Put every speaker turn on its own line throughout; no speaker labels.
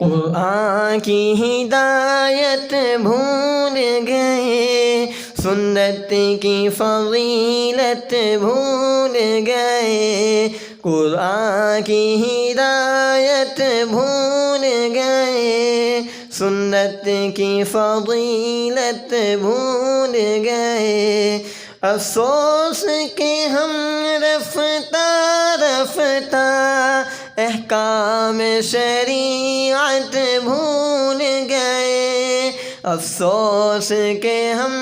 قرآن کی ہدایت بھول گئے، سنت کی فضیلت بھول گئے، قرآن کی ہدایت بھول گئے، سنت کی فضیلت بھول گئے۔ افسوس کہ ہم رفتہ رفتہ احکام شریعت بھول گئے، افسوس کہ ہم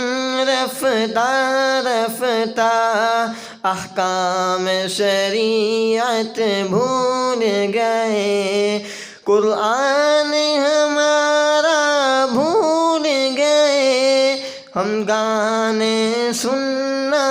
رفتہ رفتہ احکام شریعت بھول گئے، قرآن ہمارا بھول گئے، ہم گانے سننا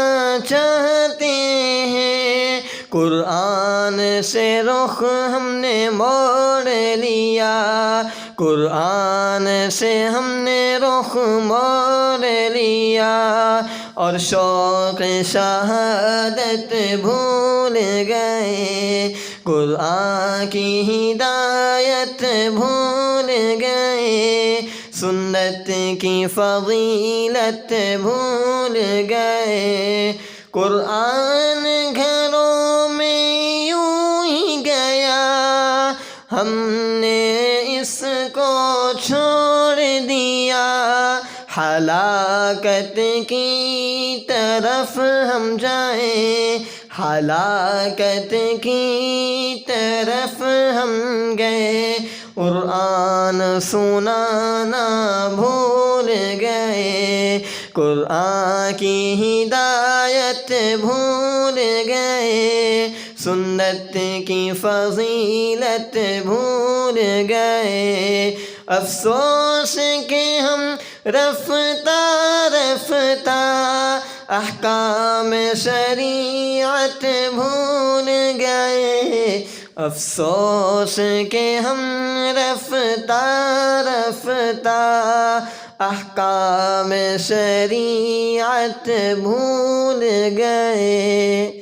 چاہتے ہیں، قرآن سے رخ ہم نے موڑ لیا، قرآن سے ہم نے رخ موڑ لیا، اور شوق شہادت بھول گئے، قرآن کی ہدایت بھول گئے، سنت کی فضیلت بھول گئے، قرآن گھروں میں یوں ہی گیا، ہم نے اس کو چھوڑ دیا، ہلاکت کی طرف ہم جائیں، ہلاکت کی طرف ہم گئے، قرآن سنانا بھول گئے، قرآن کی ہدایت بھول گئے، سنت کی فضیلت بھول گئے، افسوس کہ ہم رفتہ رفتہ احکام شریعت بھول گئے، افسوس کہ ہم رفتہ رفتہ احکام شریعت بھول گئے۔